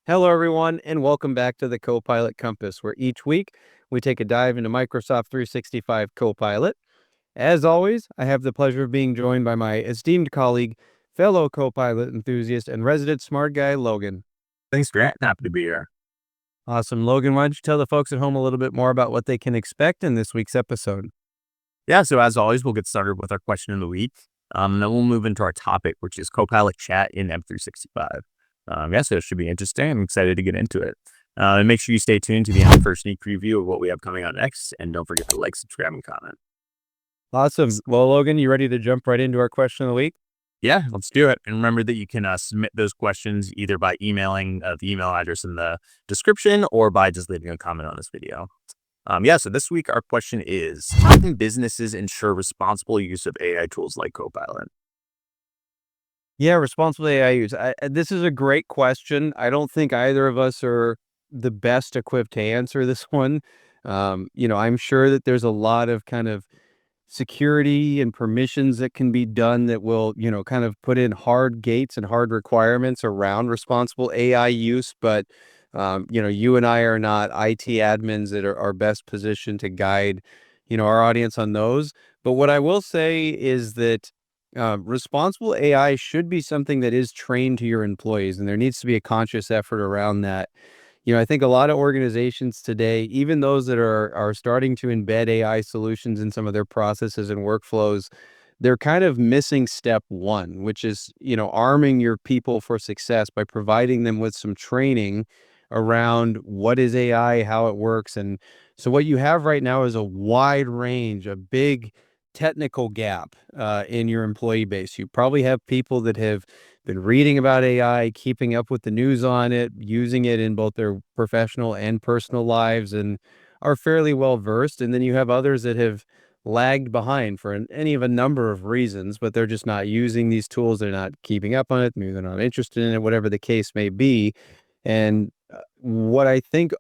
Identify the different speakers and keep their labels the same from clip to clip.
Speaker 1: Hello, everyone, and welcome back to the Copilot Compass, where each week we take a dive into Microsoft 365 Copilot. As always, I have the pleasure of being joined by my esteemed colleague, fellow Copilot enthusiast, and resident smart guy, Logan.
Speaker 2: Thanks, Grant. Happy to be here.
Speaker 1: Awesome. Logan, why don't you tell the folks at home a little bit more about what they can expect in this week's episode?
Speaker 2: Yeah, so as always, we'll get started with our question of the week. And then we'll move into our topic, which is Copilot Chat in M365. So it should be interesting. I'm excited to get into it. And make sure you stay tuned to the end for a sneak preview of what we have coming out next. And don't forget to like, subscribe, and comment.
Speaker 1: Awesome. Well, Logan, you ready to jump right into our question of the week?
Speaker 2: Yeah, let's do it. And remember that you can submit those questions either by emailing the email address in the description or by just leaving a comment on this video. So this week our question is, how can businesses ensure responsible use of AI tools like Copilot?
Speaker 1: Yeah, responsible AI use. This is a great question. I don't think either of us are the best equipped to answer this one. I'm sure that there's a lot of kind of security and permissions that can be done that will, kind of put in hard gates and hard requirements around responsible AI use. But, you and I are not IT admins that are best positioned to guide, our audience on those. But what I will say is that responsible AI should be something that is trained to your employees, and there needs to be a conscious effort around that. I think a lot of organizations today, even those that are starting to embed AI solutions in some of their processes and workflows, they're kind of missing step one, which is, arming your people for success by providing them with some training around what is AI, how it works. And so what you have right now is a wide range, a big technical gap in your employee base. You probably have people that have been reading about AI, keeping up with the news on it, using it in both their professional and personal lives, and are fairly well versed. And then you have others that have lagged behind for any of a number of reasons, but they're just not using these tools. They're not keeping up on it. Maybe they're not interested in it, whatever the case may be. And what I think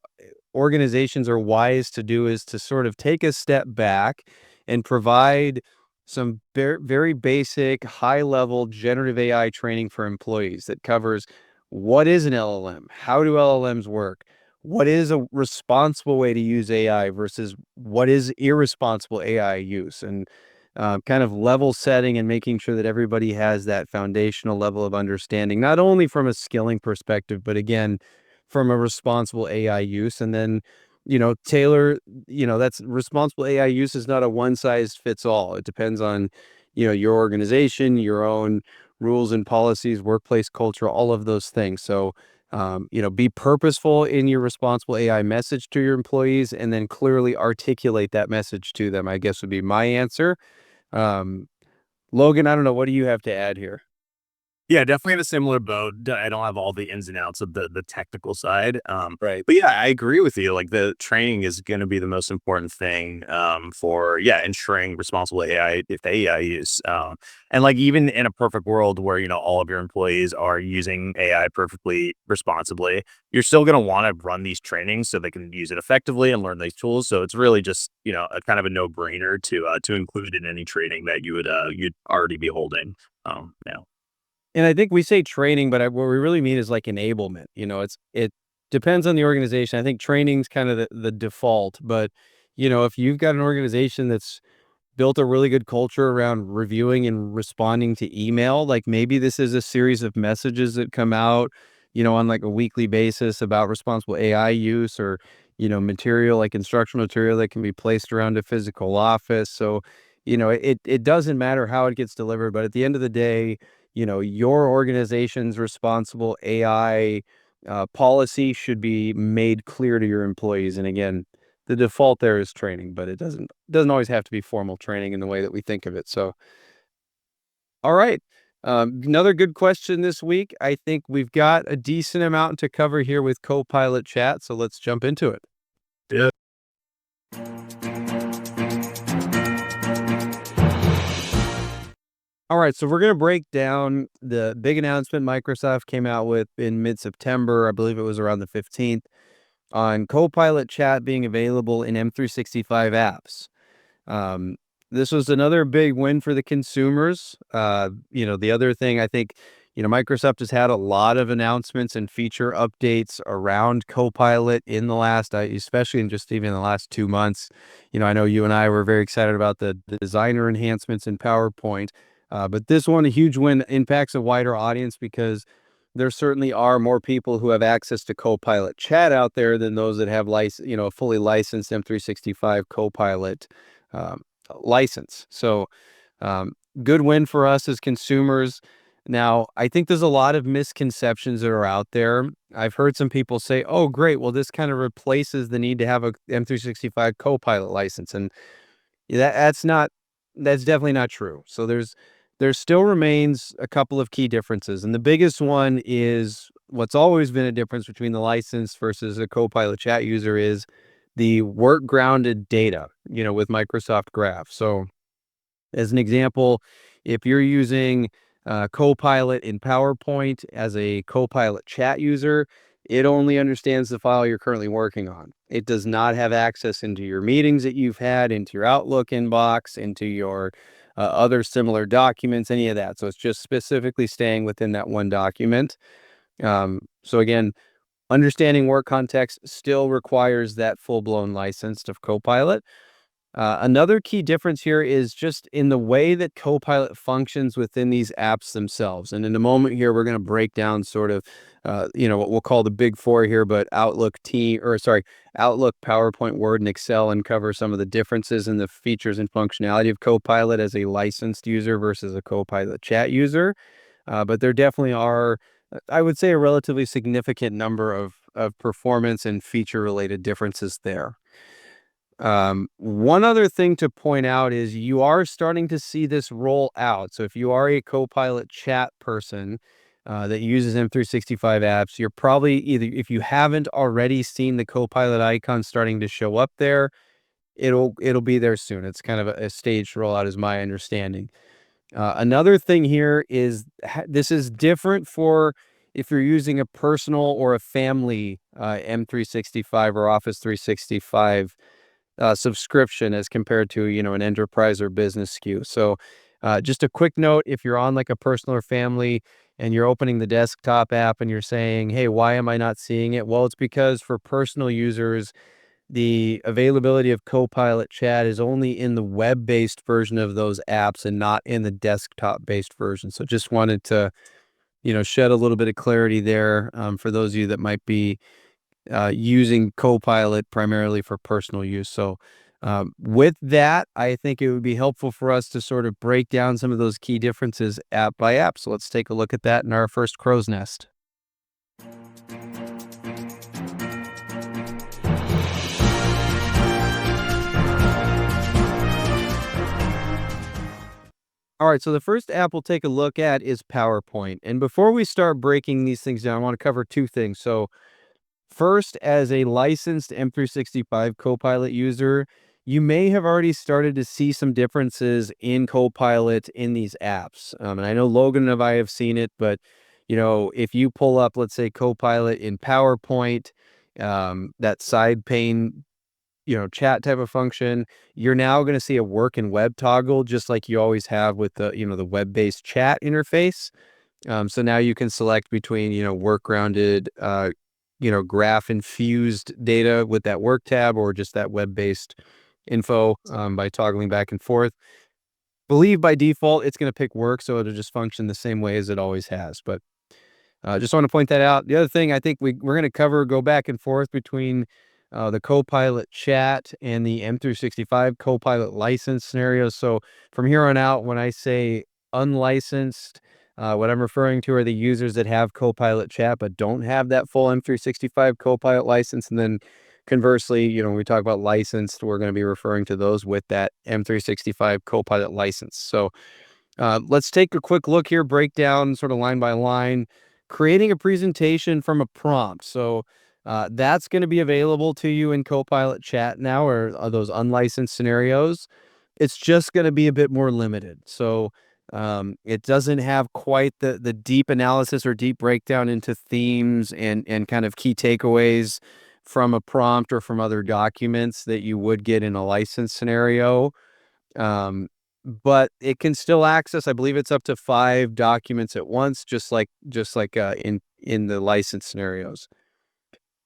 Speaker 1: organizations are wise to do is to sort of take a step back and provide some very basic, high level generative AI training for employees that covers what is an LLM, how do LLMs work, what is a responsible way to use AI versus what is irresponsible AI use, and kind of level setting and making sure that everybody has that foundational level of understanding, not only from a skilling perspective, but again, from a responsible AI use. And then, tailor, that's responsible AI use is not a one size fits all. It depends on, your organization, your own rules and policies, workplace culture, all of those things. So, be purposeful in your responsible AI message to your employees and then clearly articulate that message to them, I guess would be my answer. Um, Logan, I don't know. What do you have to add here?
Speaker 2: Yeah, definitely in a similar boat. I don't have all the ins and outs of the technical side.
Speaker 1: Right.
Speaker 2: But yeah, I agree with you. Like the training is going to be the most important thing for ensuring responsible AI if the AI use. And like even in a perfect world where all of your employees are using AI perfectly responsibly, you're still going to want to run these trainings so they can use it effectively and learn these tools. So it's really just a kind of a no brainer to include in any training that you'd already be holding. Yeah.
Speaker 1: And I think we say training, but what we really mean is like enablement. It depends on the organization. I think training's kind of the default, but if you've got an organization that's built a really good culture around reviewing and responding to email, like maybe this is a series of messages that come out, on like a weekly basis about responsible AI use, or, material like instructional material that can be placed around a physical office. So, it doesn't matter how it gets delivered, but at the end of the day, your organization's responsible AI policy should be made clear to your employees. And again, the default there is training, but it doesn't always have to be formal training in the way that we think of it. So, all right. Another good question this week. I think we've got a decent amount to cover here with Copilot Chat, so let's jump into it.
Speaker 2: Yeah.
Speaker 1: All right, so we're going to break down the big announcement Microsoft came out with in mid-September. I believe it was around the 15th, on Copilot Chat being available in M365 apps. This was another big win for the consumers. The other thing I think, Microsoft has had a lot of announcements and feature updates around Copilot in the last, especially in just even the last 2 months. I know you and I were very excited about the designer enhancements in PowerPoint, but this one, a huge win, impacts a wider audience because there certainly are more people who have access to Copilot Chat out there than those that have a fully licensed M365 Copilot um, license. So, um, good win for us as consumers. Now, I think there's a lot of misconceptions that are out there. I've heard some people say, "Oh, great! Well, this kind of replaces the need to have a M365 Copilot license," and that's definitely not true. So there still remains a couple of key differences, and the biggest one is what's always been a difference between the license versus a Copilot chat user is the work grounded data, with Microsoft Graph. So as an example, if you're using Copilot in PowerPoint as a Copilot chat user, it only understands the file you're currently working on. It does not have access into your meetings that you've had, into your Outlook inbox, into your other similar documents, any of that. So it's just specifically staying within that one document. So again, understanding work context still requires that full-blown license of Copilot. Another key difference here is just in the way that Copilot functions within these apps themselves. And in a moment here, we're going to break down sort of, what we'll call the big four here, but Outlook, PowerPoint, Word, and Excel, and cover some of the differences in the features and functionality of Copilot as a licensed user versus a Copilot chat user. But there definitely are, I would say, a relatively significant number of performance and feature related differences there. One other thing to point out is you are starting to see this roll out. So if you are a Copilot chat person that uses M365 apps, you're probably either, if you haven't already seen the Copilot icon starting to show up there, it'll be there soon. It's kind of a staged rollout, is my understanding. Another thing here is this is different for if you're using a personal or a family M365 or Office 365 subscription as compared to, an enterprise or business SKU. So just a quick note, if you're on like a personal or family and you're opening the desktop app and you're saying, hey, why am I not seeing it? Well, it's because for personal users, the availability of Copilot Chat is only in the web-based version of those apps and not in the desktop-based version. So just wanted to, shed a little bit of clarity there for those of you that might be using Copilot primarily for personal use. So with that, I think it would be helpful for us to sort of break down some of those key differences app by app. So let's take a look at that in our first crow's nest. All right, so the first app we'll take a look at is PowerPoint. And before we start breaking these things down, I want to cover two things. So first, as a licensed M365 Copilot user, you may have already started to see some differences in Copilot in these apps. And I know Logan and I have seen it, but if you pull up, let's say, Copilot in PowerPoint, that side pane, chat type of function, you're now going to see a work and web toggle, just like you always have with the web-based chat interface. So now you can select between, work grounded, graph infused data with that work tab or just that web-based info by toggling back and forth. Believe by default, it's going to pick work, so it'll just function the same way as it always has. But just want to point that out. The other thing I think we're going to go back and forth between the Copilot chat and the M365 Copilot license scenarios. So from here on out, when I say unlicensed, what I'm referring to are the users that have Copilot chat but don't have that full M365 Copilot license. And then conversely, when we talk about licensed, we're going to be referring to those with that M365 Copilot license. So let's take a quick look here, break down sort of line by line, creating a presentation from a prompt. So that's going to be available to you in Copilot Chat now, or those unlicensed scenarios. It's just going to be a bit more limited. So it doesn't have quite the deep analysis or deep breakdown into themes and kind of key takeaways from a prompt or from other documents that you would get in a licensed scenario. but it can still access, I believe it's up to 5 documents at once, just like in the license scenarios.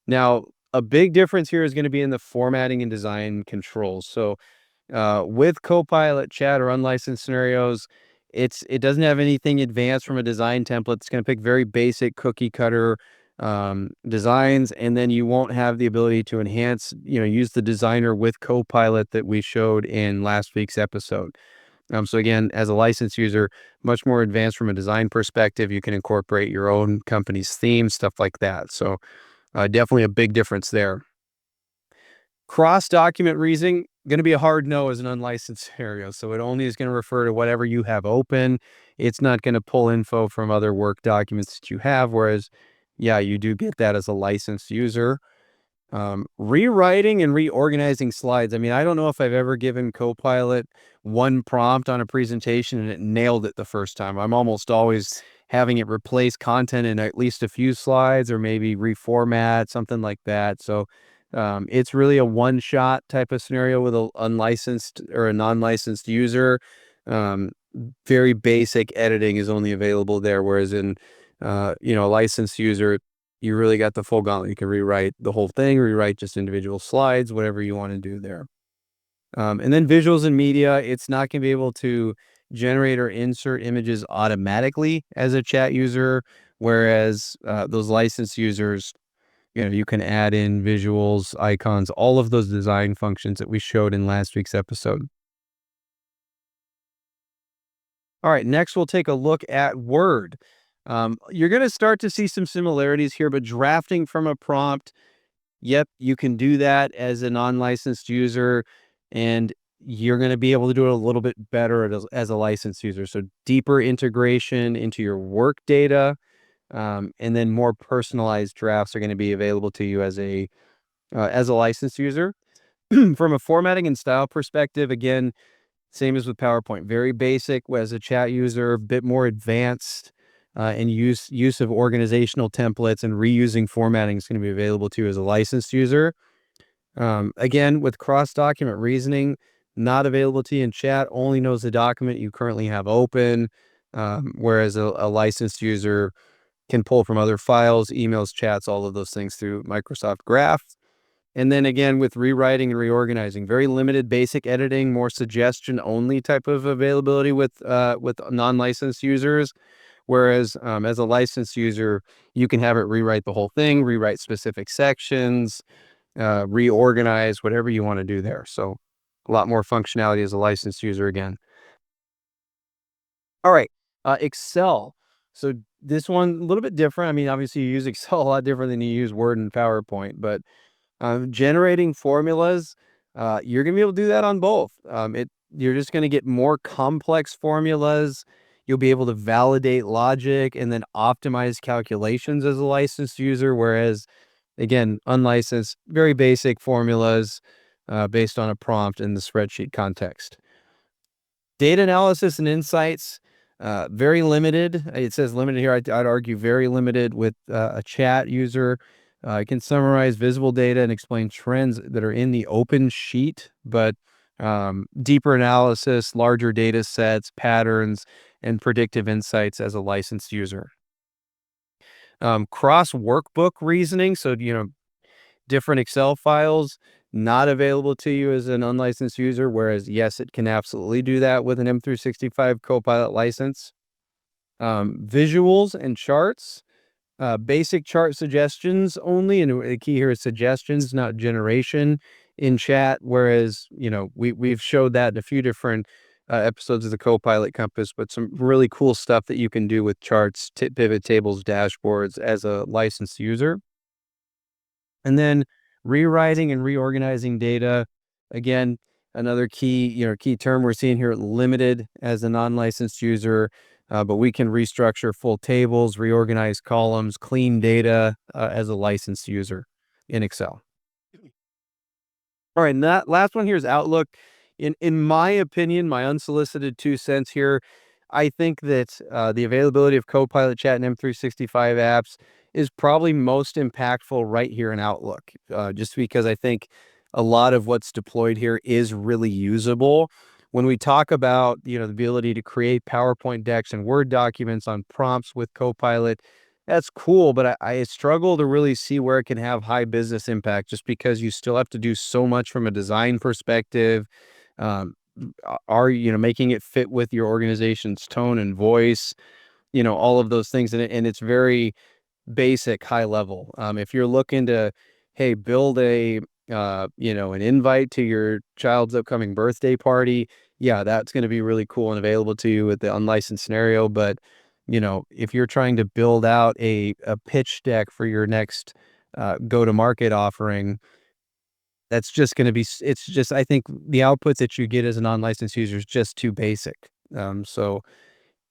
Speaker 1: Now, a big difference here is gonna be in the formatting and design controls. So, with Copilot Chat or unlicensed scenarios, it doesn't have anything advanced from a design template. It's gonna pick very basic cookie cutter, designs, and then you won't have the ability to enhance, use the designer with Copilot that we showed in last week's episode. So again, as a licensed user, much more advanced from a design perspective. You can incorporate your own company's theme, stuff like that. So definitely a big difference there. Cross-document reasoning, going to be a hard no as an unlicensed scenario. So it only is going to refer to whatever you have open. It's not going to pull info from other work documents that you have. Whereas, yeah, you do get that as a licensed user. Rewriting and reorganizing slides. I mean, I don't know if I've ever given Copilot one prompt on a presentation and it nailed it the first time. I'm almost always having it replace content in at least a few slides or maybe reformat, something like that. So it's really a one-shot type of scenario with an unlicensed or a non-licensed user. Um, Very basic editing is only available there, whereas in a licensed user, you really got the full gauntlet. You can rewrite the whole thing, rewrite just individual slides, whatever you want to do there. And then visuals and media, it's not going to be able to generate or insert images automatically as a chat user, whereas those licensed users, you can add in visuals, icons, all of those design functions that we showed in last week's episode. All right, next we'll take a look at Word. You're going to start to see some similarities here, but drafting from a prompt, yep, you can do that as a non-licensed user, and you're going to be able to do it a little bit better as a licensed user. So deeper integration into your work data, and then more personalized drafts are going to be available to you as a licensed user. From a formatting and style perspective, again, same as with PowerPoint, very basic as a chat user, a bit more advanced, and use of organizational templates and reusing formatting is going to be available to you as a licensed user. Again, with cross-document reasoning, not available to you in chat, only knows the document you currently have open, whereas a licensed user can pull from other files, emails, chats, all of those things through Microsoft Graph. And then again, with rewriting and reorganizing, very limited basic editing, more suggestion only type of availability with non-licensed users. Whereas as a licensed user, you can have it rewrite the whole thing, rewrite specific sections, reorganize, whatever you want to do there. So a lot more functionality as a licensed user again. All right, Excel. So this one a little bit different. I mean, obviously you use Excel a lot different than you use Word and PowerPoint, but generating formulas, you're gonna be able to do that on both. You're just gonna get more complex formulas. You'll be able to validate logic and then optimize calculations as a licensed user, whereas again, unlicensed, very basic formulas based on a prompt in the spreadsheet context. Data analysis and insights, very limited. It says limited here. I'd argue very limited with a chat user. I can summarize visible data and explain trends that are in the open sheet, but deeper analysis, larger data sets, patterns, and predictive insights as a licensed user. Cross workbook reasoning. So, different Excel files not available to you as an unlicensed user, whereas yes, it can absolutely do that with an M365 Copilot license. Visuals and charts, basic chart suggestions only, and the key here is suggestions, not generation in chat, whereas, we've showed that in a few different episodes of the Copilot Compass, but some really cool stuff that you can do with charts, pivot tables, dashboards as a licensed user. And then rewriting and reorganizing data. Again, another key term we're seeing here, limited as a non-licensed user, but we can restructure full tables, reorganize columns, clean data as a licensed user in Excel. All right, and that last one here is Outlook. In my opinion, my unsolicited 2 cents here, I think that the availability of Copilot Chat and M365 apps is probably most impactful right here in Outlook, just because I think a lot of what's deployed here is really usable. when we talk about, the ability to create PowerPoint decks and Word documents on prompts with Copilot, that's cool, but I struggle to really see where it can have high business impact just because you still have to do so much from a design perspective. Um, making it fit with your organization's tone and voice, all of those things. And it's very basic, high level. If you're looking to, hey, build an invite to your child's upcoming birthday party, yeah, that's going to be really cool and available to you with the unlicensed scenario. But, if you're trying to build out a pitch deck for your next go-to-market offering, that's just going to be, it's just, I think the output that you get as a non-licensed user is just too basic. Now,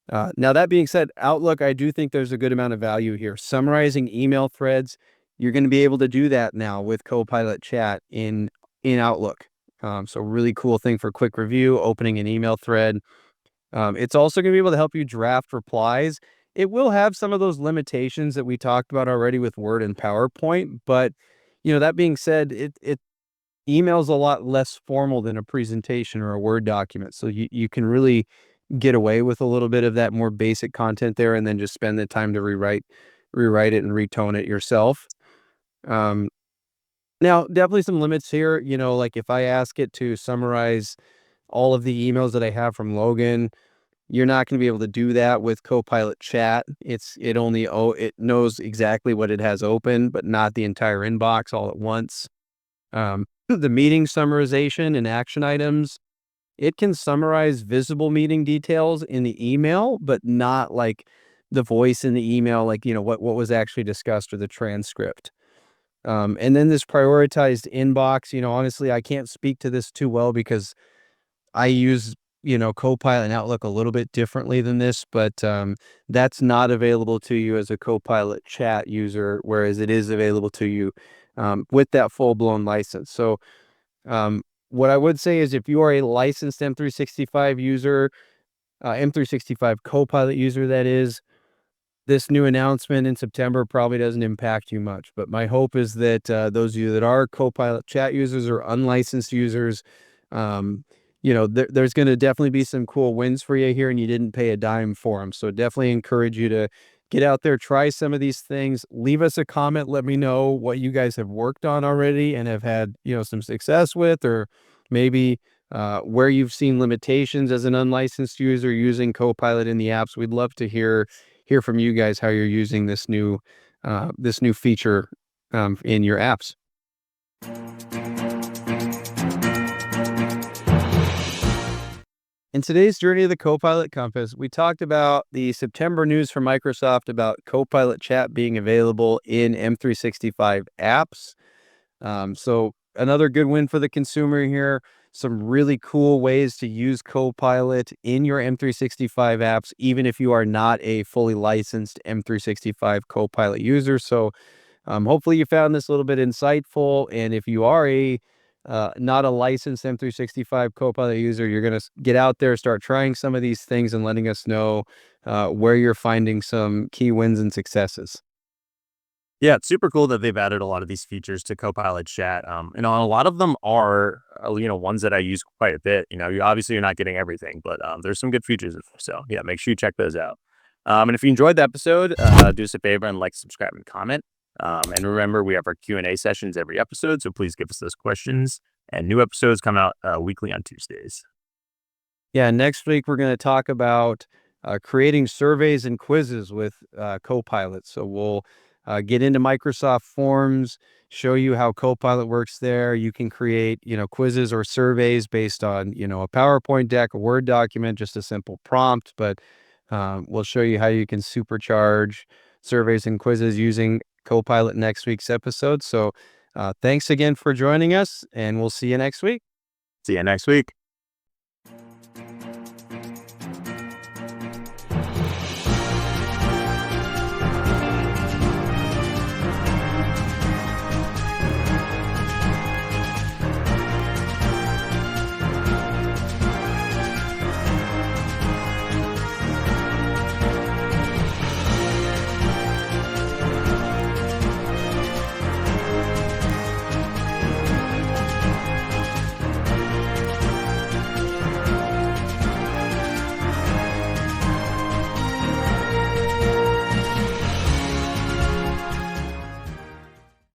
Speaker 1: that being said, Outlook, I do think there's a good amount of value here. Summarizing email threads, you're going to be able to do that now with Copilot Chat in Outlook. So really cool thing for quick review, opening an email thread. It's also going to be able to help you draft replies. It will have some of those limitations that we talked about already with Word and PowerPoint, but that being said, it email's a lot less formal than a presentation or a Word document. So you can really get away with a little bit of that more basic content there, and then just spend the time to rewrite it and retone it yourself. Um, Now, definitely some limits here. Like if I ask it to summarize all of the emails that I have from Logan, you're not going to be able to do that with Copilot Chat. It knows exactly what it has open, but not the entire inbox all at once. The meeting summarization and action items, it can summarize visible meeting details in the email, but not like the voice in the email, like, what was actually discussed or the transcript. And then this prioritized inbox, honestly, I can't speak to this too well because I use, Copilot and Outlook a little bit differently than this, but that's not available to you as a Copilot Chat user, whereas it is available to you with that full-blown license. So what I would say is if you are a licensed M365 user, M365 Copilot user, that is, this new announcement in September probably doesn't impact you much. But my hope is that those of you that are Copilot Chat users or unlicensed users, there's going to definitely be some cool wins for you here, and you didn't pay a dime for them. So definitely encourage you to get out there, try some of these things, leave us a comment, let me know what you guys have worked on already and have had, some success with, or maybe where you've seen limitations as an unlicensed user using Copilot in the apps. We'd love to hear from you guys how you're using this new feature in your apps. In today's journey of the Copilot Compass, we talked about the September news from Microsoft about Copilot Chat being available in M365 apps. So another good win for the consumer here. Some really cool ways to use Copilot in your M365 apps, even if you are not a fully licensed M365 Copilot user. So hopefully you found this a little bit insightful. And if you are not a licensed M365 Copilot user, you're going to get out there, start trying some of these things and letting us know where you're finding some key wins and successes.
Speaker 2: Yeah, it's super cool that they've added a lot of these features to Copilot Chat. A lot of them are, ones that I use quite a bit. You're not getting everything, but there's some good features. So yeah, make sure you check those out. And if you enjoyed the episode, do us a favor and like, subscribe, and comment. And remember, we have our Q&A sessions every episode, so please give us those questions. And new episodes come out weekly on Tuesdays.
Speaker 1: Yeah, next week we're going to talk about creating surveys and quizzes with Copilot. So we'll get into Microsoft Forms, show you how Copilot works there. You can create, quizzes or surveys based on, a PowerPoint deck, a Word document, just a simple prompt. But we'll show you how you can supercharge surveys and quizzes using Copilot next week's episode. So thanks again for joining us, and we'll see you next week.
Speaker 2: See you next week.